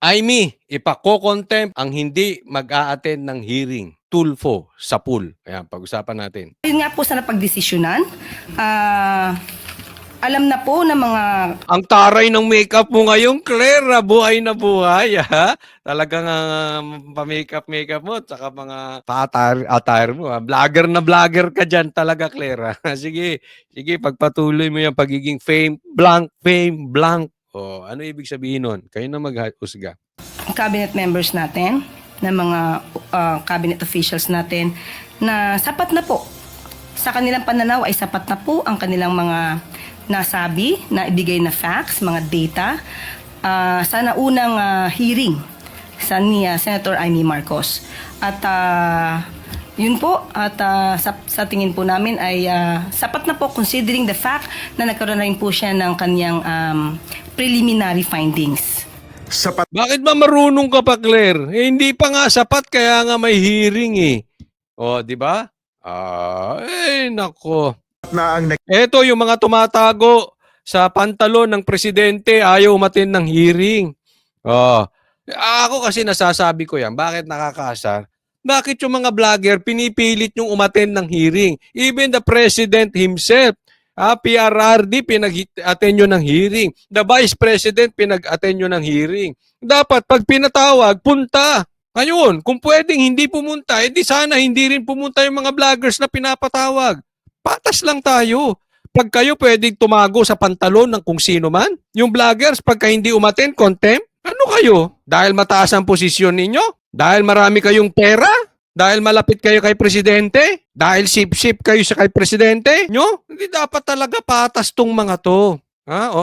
Aimee, ipako-contempt ang hindi mag-a-attend ng hearing. Tulfo sa pool. Ayan, pag-usapan natin. Yun nga po sa napagdesisyonan. Alam na po ng mga... Ang taray ng makeup mo ngayon, Claire, buhay na buhay, ha? Talagang pa-makeup mo, tsaka mga pa-attire mo. Ha? Vlogger na vlogger ka dyan talaga, Claire. Sige, pagpatuloy mo yung pagiging fame blank. O, ano ibig sabihin nun? Kayo na mag-husga. Cabinet members natin, ng mga cabinet officials natin, na sapat na po. Sa kanilang pananaw ay sapat na po ang kanilang mga nasabi, na ibigay na facts, mga data, sa naunang hearing ni Senator Aimee Marcos. At yun po, at sa tingin po namin ay sapat na po considering the fact na nagkaroon na rin po siya ng kanyang preliminary findings. Sapat. Bakit ba marunong ka pa, Claire? Eh, hindi pa nga sapat, kaya nga may hearing eh. O, di ba? Nako. Na ang Eto yung mga tumatago sa pantalon ng presidente, ayaw umattend ng hearing. Ako kasi nasasabi ko yan, bakit nakakasar? Bakit yung mga vlogger pinipilit yung umattend ng hearing? Even the president himself, PRRD, pinag-attend nyo ng hearing. The vice president, pinag-attend nyo ng hearing. Dapat pag pinatawag, punta. Ngayon, kung pwedeng hindi pumunta, edi sana hindi rin pumunta yung mga vloggers na pinapatawag. Patas lang tayo. Pag kayo pwedeng tumago sa pantalon ng kung sino man, yung vloggers, pagka hindi umattend, contempt, ano kayo? Dahil mataas ang posisyon ninyo? Dahil marami kayong pera? Dahil malapit kayo kay presidente? Dahil sip-sip kayo sa kay presidente? Nyo? Hindi dapat talaga patas tong mga to.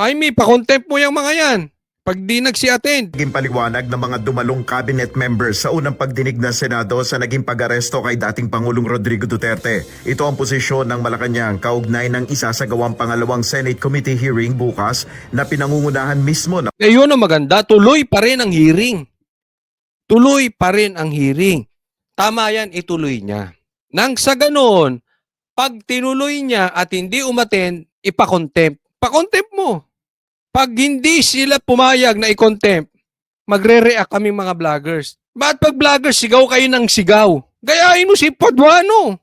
Aimee, pa-contempt mo yung mga yan. Pag di nagsi-attend. naging paliwanag ng mga dumalong cabinet members sa unang pagdinig ng Senado sa naging pag-aresto kay dating Pangulong Rodrigo Duterte. Ito ang posisyon ng Malacanang kaugnay ng isasagawang pangalawang Senate Committee hearing bukas na pinangungunahan mismo ng Yun ang maganda, tuloy pa rin ang hearing. Tuloy pa rin ang hearing. Tama yan, ituloy niya. Nang sa ganoon, pag tinuloy niya at hindi umattend, ipa-contempt. Pa-contempt mo. Pag hindi sila pumayag na i-contempt, magre-react kami mga vloggers. Ba't pag vloggers, sigaw kayo ng sigaw? Gayahin mo si Paduano.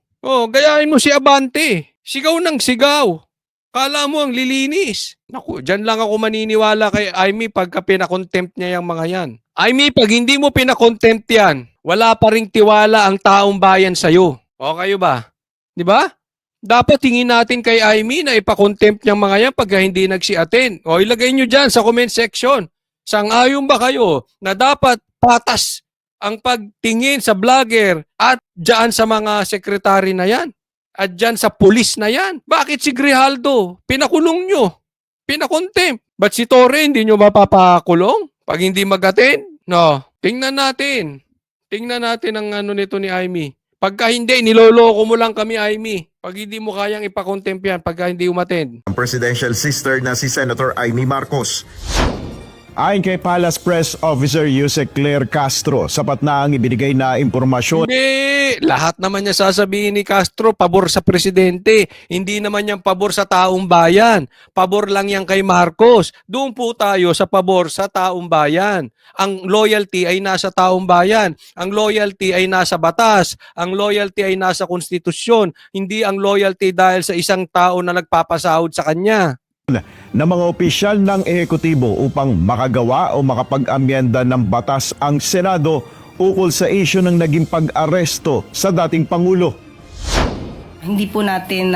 Gayahin mo si Abante. Sigaw ng sigaw. Kala mo ang lilinis. Naku, dyan lang ako maniniwala kay Aimee pagka pinakontempt niya yung mga yan. Aimee, pag hindi mo pinakontempt yan, wala pa ring tiwala ang taong bayan sa'yo. O kayo ba? Di ba? Dapat tingin natin kay Aimee na ipakontempt niyang mga yan pagka hindi nagsi-attend. O ilagay nyo dyan sa comment section. Sang-ayon ba kayo na dapat patas ang pagtingin sa vlogger at dyan sa mga sekretary na yan? At dyan sa pulis na yan? Bakit si Grijaldo? Pinakulong nyo. Pinakontempt. Ba't si Torre hindi nyo mapapakulong? Pag hindi mag-attend? No. Tingnan natin. Tingnan natin ang ano nito ni Aimee. Pagka hindi, niloloko mo lang kami, Aimee. Pag hindi mo kayang ipakontempt yan, pagka hindi umattend. presidential sister na si Senator Aimee Marcos. Ayon kay Palace Press Officer Yusek Claire Castro, sapat na ang ibinigay na impormasyon. Hindi, lahat naman niya sasabihin ni Castro, pabor sa presidente. Hindi naman yan pabor sa taong bayan. Pabor lang yan kay Marcos. Doon po tayo sa pabor sa taong bayan. Ang loyalty ay nasa taong bayan. Ang loyalty ay nasa batas. Ang loyalty ay nasa konstitusyon. Hindi ang loyalty dahil sa isang tao na nagpapasahod sa kanya. Na mga opisyal ng ehekutibo upang makagawa o makapag-amyenda ng batas ang Senado ukol sa isyu ng naging pag-aresto sa dating Pangulo. Hindi po natin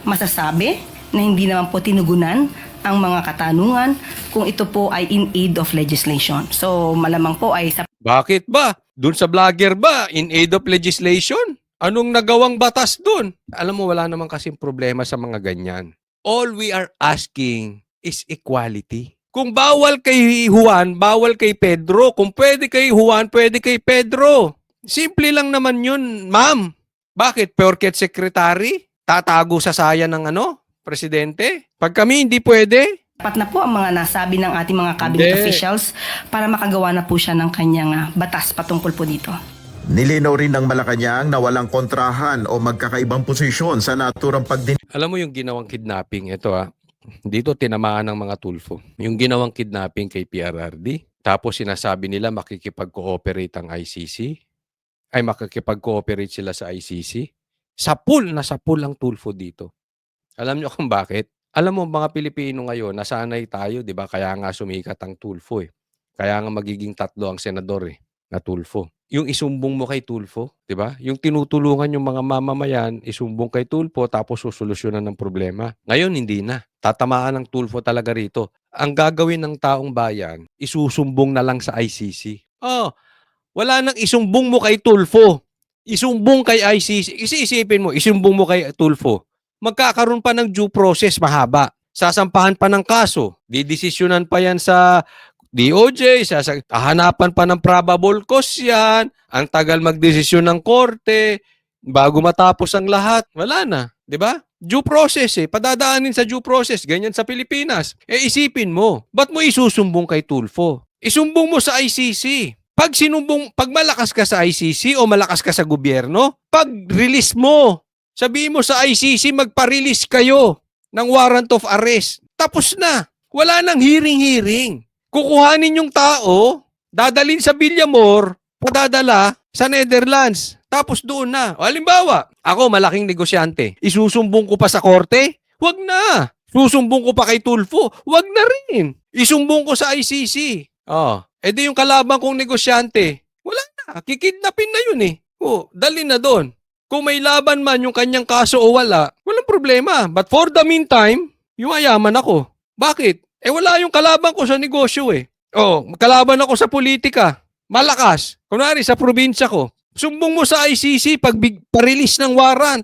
masasabi na hindi naman po tinugunan ang mga katanungan kung ito po ay in aid of legislation. So malamang po ay sa... Bakit ba? Doon sa vlogger ba? In aid of legislation? Anong nagawang batas doon? Alam mo, wala naman kasing problema sa mga ganyan. All we are asking is equality. Kung bawal kay Juan, bawal kay Pedro. Kung pwede kay Juan, pwede kay Pedro. Simple lang naman yun, ma'am. Bakit? Porket secretary? Tatago sa saya ng presidente? Pag kami hindi pwede? Sapat na po ang mga nasabi ng ating mga cabinet Hindi. officials para makagawa na po siya ng kanyang batas patungkol po dito. Nilinaw rin ng Malacanang na walang kontrahan o magkakaibang posisyon sa naturang pagdinig. Alam mo yung ginawang kidnapping, ito dito tinamaan ng mga Tulfo. Yung ginawang kidnapping kay PRRD, Tapos sinasabi nila makikipag-cooperate ang ICC. Ay makikipag-cooperate sila sa ICC. Sapul ang Tulfo dito. Alam niyo kung bakit? Alam mo mga Pilipino ngayon, nasanay tayo, 'di ba? Kaya nga sumikat ang Tulfo eh. Kaya nga magiging 3 ang senador eh, na Tulfo. Yung isumbong mo kay Tulfo, 'di ba? Yung tinutulungan yung mga mamamayan, isumbong kay Tulfo tapos susolusyunan ng problema. Ngayon hindi na. Tatamaan ng Tulfo talaga rito. Ang gagawin ng taong bayan, isusumbong na lang sa ICC. Oh, wala nang isumbong mo kay Tulfo. Isumbong kay ICC. Isipin mo, isumbong mo kay Tulfo. Magkakaroon pa ng due process mahaba. Sasampahan pa ng kaso. Didesisyonan pa yan sa DOJ. Hahanapan pa ng probable cause yan. Ang tagal magdesisyon ng korte. Bago matapos ang lahat. Wala na. 'Di ba? Due process eh. Padadaanin sa due process. Ganyan sa Pilipinas. Isipin mo. Ba't mo isusumbong kay Tulfo? Isumbong mo sa ICC. Pag malakas ka sa ICC o malakas ka sa gobyerno, pag-release mo. Sabihin mo sa ICC, magpa-release kayo ng warrant of arrest. Tapos na. Wala nang hearing-hearing. Kukuhanin yung tao, dadalhin sa Villamor, padadala sa Netherlands. Tapos doon na. O, halimbawa, ako malaking negosyante. Isusumbong ko pa sa korte? Wag na. Susumbong ko pa kay Tulfo? Wag na rin. Isumbong ko sa ICC. Di yung kalaban kong negosyante, wala na. Kikidnapin na yun eh. Dali na doon. Kung may laban man yung kanyang kaso o wala, walang problema. But for the meantime, yumayaman ako. Bakit? Wala yung kalaban ko sa negosyo eh. Kalaban ako sa politika. Malakas. Kunwari sa probinsya ko. Sumbong mo sa ICC pag pa-release ng warrant.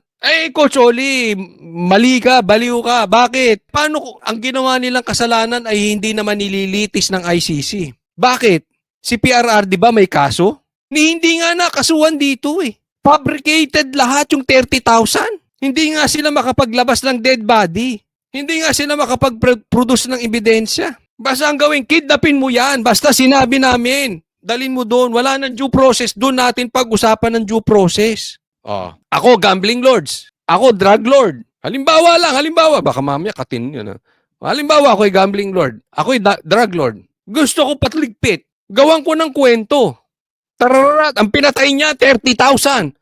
Coach Oli, mali ka, baliw ka. Bakit? Paano ang ginawa nilang kasalanan ay hindi naman nililitis ng ICC? Bakit? Si PRR, di ba may kaso? Hindi nga nakasuhan dito eh. Fabricated lahat yung 30,000. Hindi nga sila makapaglabas ng dead body. Hindi nga sila makapag-produce ng ebidensya. Basta ang gawin, kidnapin mo yan. Basta sinabi namin. Dalin mo doon. Wala nang due process. Doon natin pag-usapan ng due process. Ako, gambling lords. Ako, drug lord. Halimbawa, baka mamaya katin yun. Halimbawa, ako'y gambling lord. Ako'y drug lord. Gusto ko patligpit. Gawan ko ng kwento. Tararat, ang pinatay niya, 30,000.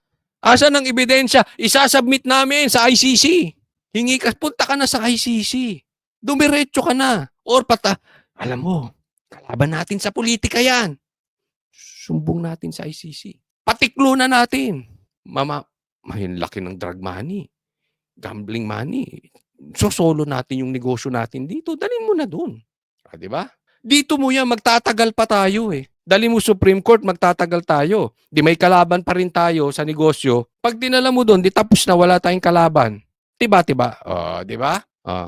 Asan ang ebidensya? Isasubmit namin sa ICC. Hingi ka, punta ka na sa ICC. Dumiretso ka na. Or alam mo, kalaban natin sa politika yan. Sumbong natin sa ICC. Patiklo na natin. Mahin laki ng drug money. Gambling money. Solo natin yung negosyo natin dito. Dalhin mo na dun. Di ba? Dito mo yan, magtatagal pa tayo eh. Dali mo Supreme Court, magtatagal tayo. Di may kalaban pa rin tayo sa negosyo. Pag dinala mo doon, di tapos na, wala tayong kalaban. Diba? Di ba?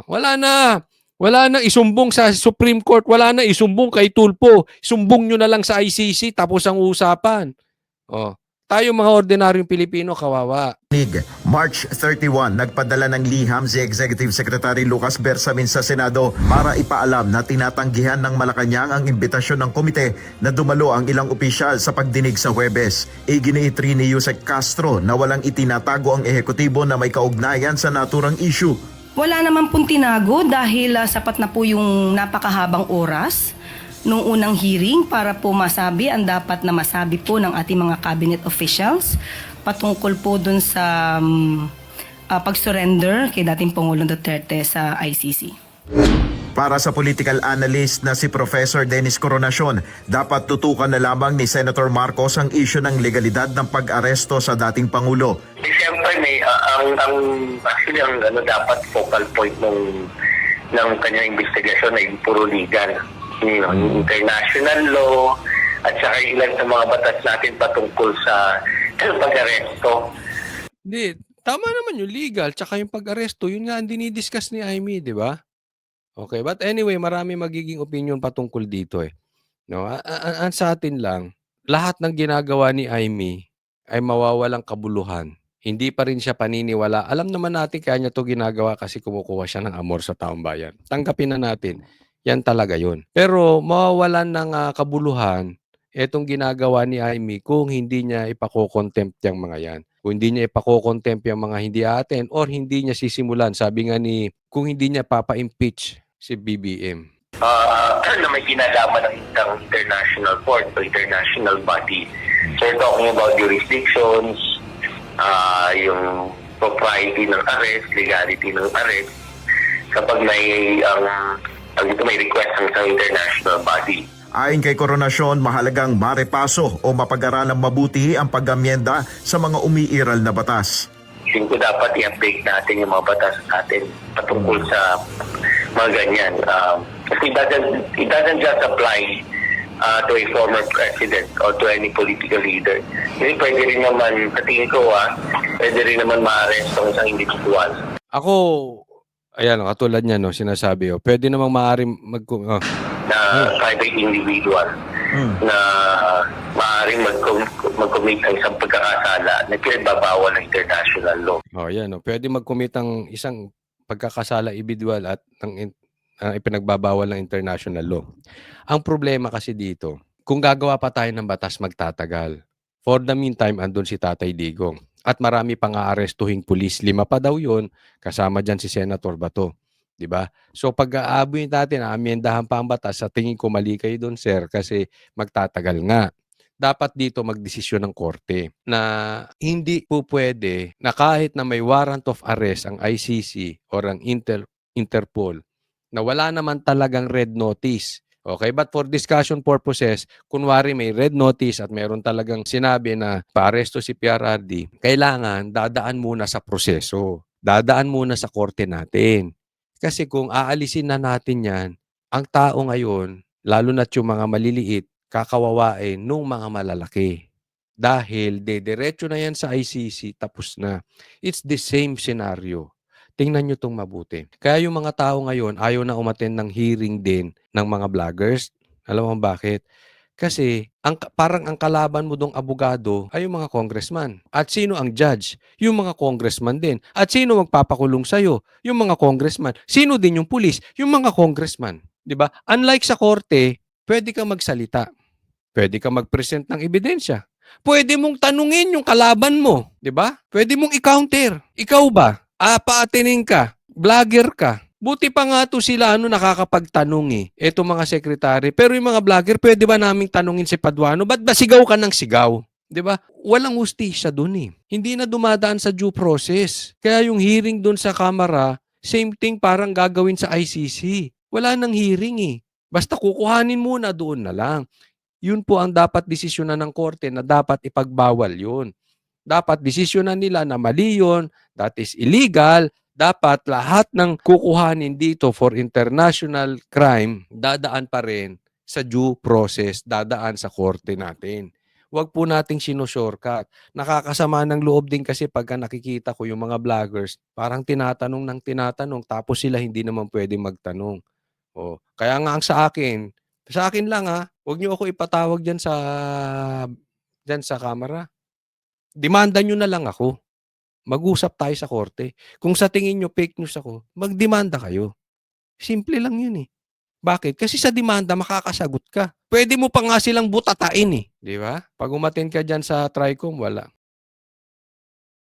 Wala na. Wala na isumbong sa Supreme Court. Wala na isumbong kay Tulfo. Sumbong nyo na lang sa ICC, tapos ang usapan. Tayo mga ordinaryong Pilipino, kawawa. March 31, nagpadala ng liham si Executive Secretary Lucas Bersamin sa Senado para ipaalam na tinatanggihan ng Malacanang ang imbitasyon ng komite na dumalo ang ilang opisyal sa pagdinig sa Huwebes. Iginiitri ni Yusek Castro na walang itinatago ang ehekutibo na may kaugnayan sa naturang issue. Wala naman pong tinago dahil sapat na po yung napakahabang oras nung unang hearing para po masabi ang dapat na masabi po ng ating mga cabinet officials patungkol po dun sa pag-surrender kay dating Pangulong Duterte sa ICC. Para sa political analyst na si Professor Dennis Coronacion, dapat tutukan na lamang ni Senator Marcos ang issue ng legalidad ng pag-aresto sa dating Pangulo. Siyempre ang dapat focal point ng kanyang investigasyon ay puro legal. Yung international law at saka ilan sa mga batas natin patungkol sa pag-aresto. Hindi, tama naman yung legal tsaka yung pag-aresto. Yun nga ang dinidiscuss ni Amy, di ba? Okay, but anyway, marami magiging opinion patungkol dito eh. No, ang sa atin lang, lahat ng ginagawa ni Amy ay mawawalang kabuluhan. Hindi pa rin siya paniniwala. Alam naman natin kaya niya to ginagawa kasi kumukuha siya ng amor sa taong bayan. Tanggapin na natin. Yan talaga yun. Pero mawawalan ng kabuluhan itong ginagawa ni Amy kung hindi niya ipakokontempt yung mga yan. Kung hindi niya ipakokontempt yung mga hindi atin or hindi niya sisimulan. Sabi nga kung hindi niya papa-impeach si BBM. na may kinalaman ng isang international court o international body. So we're talking about jurisdictions, yung propriety ng arrest, legality ng arrest, kapag may may request ng isang international body. Ayon kay Coronasyon, mahalagang marepaso o mapag-aralang mabuti ang pag-amyenda sa mga umiiral na batas. Tingin ko dapat i-update natin yung mga batas natin patungkol sa mga ganyan. Kasi it doesn't just apply to a former president or to any political leader. Kasi pwede rin naman, sa tingin ko, pwede rin naman ma-arrest ang isang individual. Ako, ayan, katulad niya, no, sinasabi, pwede namang maaaring Na private individual na maaaring mag-commit ng isang pagkakasala na pinagbabawal ng international law. Ayan, pwede mag-commit ang isang pagkakasala individual at ipinagbabawal ng international law. Ang problema kasi dito, kung gagawa pa tayo ng batas, magtatagal. For the meantime, andun si Tatay Digong. At marami pang aarestuhing pulis. 5 pa daw yun, kasama dyan si Senator Bato. Diba? So pag-aabuin natin, amendahan pa ang batas, sa tingin ko mali kayo doon, sir, kasi magtatagal nga. Dapat dito magdesisyon ng korte na hindi po pwede na kahit na may warrant of arrest ang ICC or ang Interpol na wala naman talagang red notice. Okay, but for discussion purposes, kunwari may red notice at meron talagang sinabi na paaresto si PRRD, kailangan dadaan muna sa proseso. Dadaan muna sa korte natin. Kasi kung aalisin na natin yan, ang tao ngayon, lalo na yung mga maliliit, kakawawain nung mga malalaki. Dahil diretso na yan sa ICC, tapos na. It's the same scenario. Tingnan nyo itong mabuti. Kaya yung mga tao ngayon, ayaw na umattend ng hearing din ng mga vloggers. Alam mo bakit? Kasi parang ang kalaban mo dong abogado ay yung mga congressman. At sino ang judge? Yung mga congressman din. At sino magpapakulong sa'yo? Yung mga congressman. Sino din yung pulis? Yung mga congressman. 'Di ba? Unlike sa korte, pwede kang magsalita. Pwede kang mag-present ng ebidensya. Pwede mong tanungin yung kalaban mo. 'Di ba? Pwede mong i-counter. Ikaw ba? Paatinin ka. Vlogger ka. Buti pa nga to sila nakakapagtanong Eto mga sekretary. Pero yung mga vlogger, pwede ba naming tanungin si Paduano? Ba't ba sigaw ka ng sigaw? 'Di ba? Walang hustisya doon Hindi na dumadaan sa due process. Kaya yung hearing doon sa Kamara, same thing parang gagawin sa ICC. Wala nang hearing Basta kukuhanin muna doon na lang. Yun po ang dapat desisyonan ng korte na dapat ipagbawal yun. Dapat desisyonan nila na mali yun, that is illegal. Dapat lahat ng kukuhanin dito for international crime, dadaan pa rin sa due process, dadaan sa korte natin. Huwag po nating shortcut. Nakakasama ng loob din kasi pagka nakikita ko yung mga vloggers, parang tinatanong ng tinatanong, tapos sila hindi naman pwede magtanong. Kaya nga ang sa akin lang huwag niyo ako ipatawag dyan sa camera. Demanda nyo na lang ako. Mag-usap tayo sa korte. Kung sa tingin nyo fake news ako, magdemanda kayo. Simple lang yun Bakit? Kasi sa demanda, makakasagot ka. Pwede mo pa nga silang butatain Di ba? Pag umattend ka dyan sa TRICOM, wala.